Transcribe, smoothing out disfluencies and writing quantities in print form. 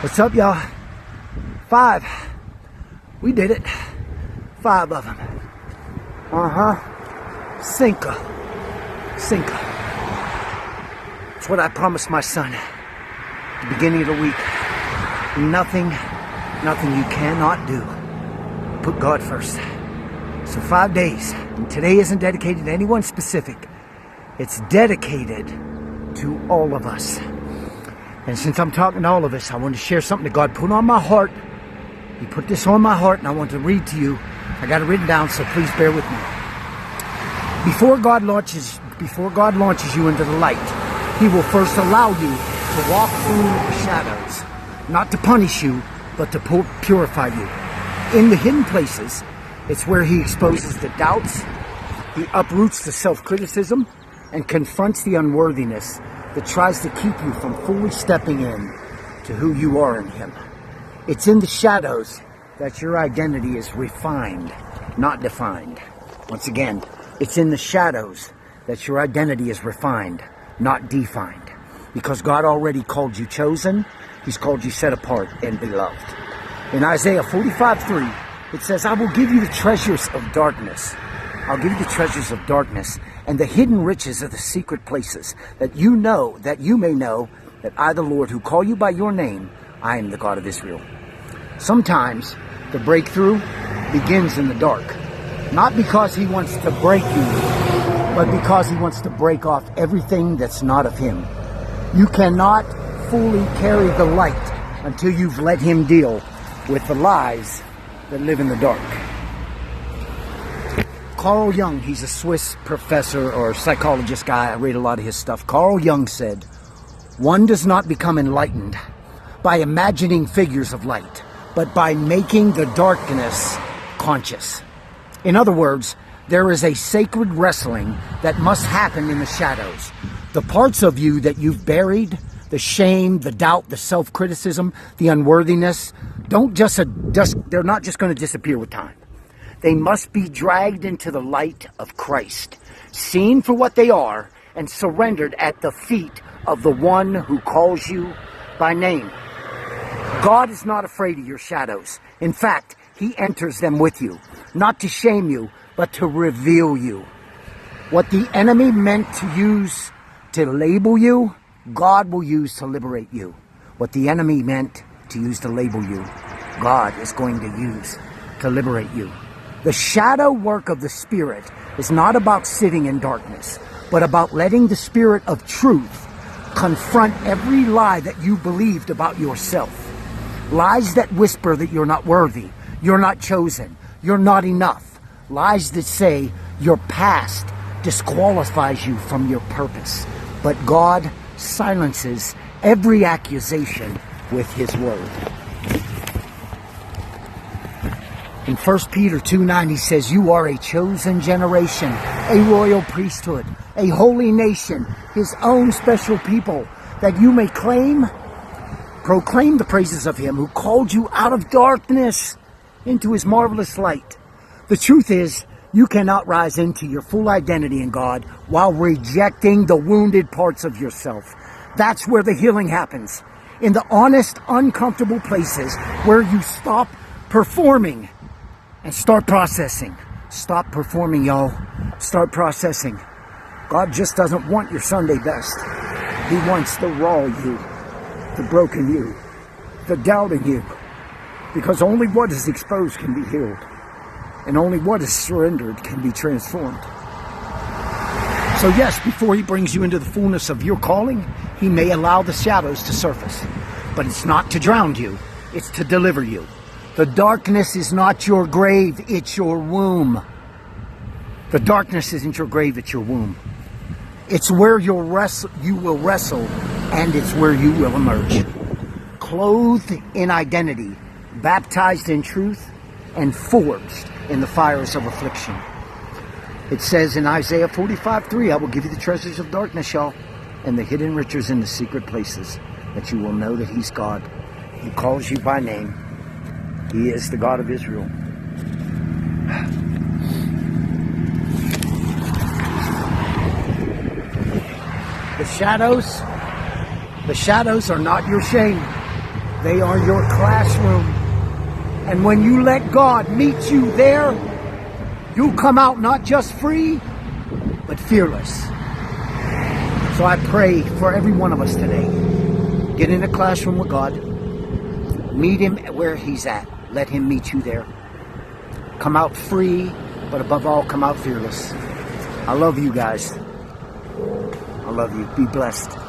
What's up, y'all? 5. We did it. 5 of them. Cinco. It's what I promised my son at the beginning of the week. Nothing you cannot do. Put God first. So 5 days. And today isn't dedicated to anyone specific. It's dedicated to all of us. And since I'm talking to all of us, I want to share something that God put on my heart. He put this on my heart, and I want to read to you. I got it written down, so please bear with me. Before God launches you into the light, He will first allow you to walk through the shadows, not to punish you, but to purify you. In the hidden places, it's where He exposes the doubts, He uproots the self-criticism, and confronts the unworthiness that tries to keep you from fully stepping in to who you are in Him. It's in the shadows that your identity is refined, not defined. Once again, it's in the shadows that your identity is refined, not defined. Because God already called you chosen, He's called you set apart and beloved. In Isaiah 45:3, it says, I will give you the treasures of darkness. I'll give you the treasures of darkness and the hidden riches of the secret places, that you may know that I, the Lord, who call you by your name, I am the God of Israel. Sometimes the breakthrough begins in the dark, not because He wants to break you, but because He wants to break off everything that's not of Him. You cannot fully carry the light until you've let Him deal with the lies that live in the dark. Carl Jung, he's a Swiss professor or psychologist guy. I read a lot of his stuff. Carl Jung said, one does not become enlightened by imagining figures of light, but by making the darkness conscious. In other words, there is a sacred wrestling that must happen in the shadows. The parts of you that you've buried, the shame, the doubt, the self-criticism, the unworthiness, they're not just going to disappear with time. They must be dragged into the light of Christ, seen for what they are, and surrendered at the feet of the one who calls you by name. God is not afraid of your shadows. In fact, He enters them with you, not to shame you, but to reveal you. What the enemy meant to use to label you, God will use to liberate you. What the enemy meant to use to label you, God is going to use to liberate you. The shadow work of the Spirit is not about sitting in darkness, but about letting the Spirit of truth confront every lie that you believed about yourself. Lies that whisper that you're not worthy, you're not chosen, you're not enough. Lies that say your past disqualifies you from your purpose. But God silences every accusation with His word. In 1 Peter 2:9, he says, you are a chosen generation, a royal priesthood, a holy nation, His own special people, that you may proclaim the praises of Him who called you out of darkness into His marvelous light. The truth is, you cannot rise into your full identity in God while rejecting the wounded parts of yourself. That's where the healing happens. In the honest, uncomfortable places where you stop performing and start processing. Stop performing, y'all. Start processing. God just doesn't want your Sunday best. He wants the raw you, the broken you, the doubting you. Because only what is exposed can be healed. And only what is surrendered can be transformed. So yes, before He brings you into the fullness of your calling, He may allow the shadows to surface. But it's not to drown you. It's to deliver you. The darkness is not your grave, it's your womb. The darkness isn't your grave, it's your womb. It's where you will wrestle, and it's where you will emerge. Clothed in identity, baptized in truth, and forged in the fires of affliction. It says in Isaiah 45:3, I will give you the treasures of darkness, y'all, and the hidden riches in the secret places, that you will know that He's God. He calls you by name. He is the God of Israel. The shadows are not your shame. They are your classroom. And when you let God meet you there, you'll come out not just free, but fearless. So I pray for every one of us today. Get in the classroom with God. Meet Him where He's at. Let Him meet you there. Come out free, but above all, come out fearless. I love you guys. I love you. Be blessed.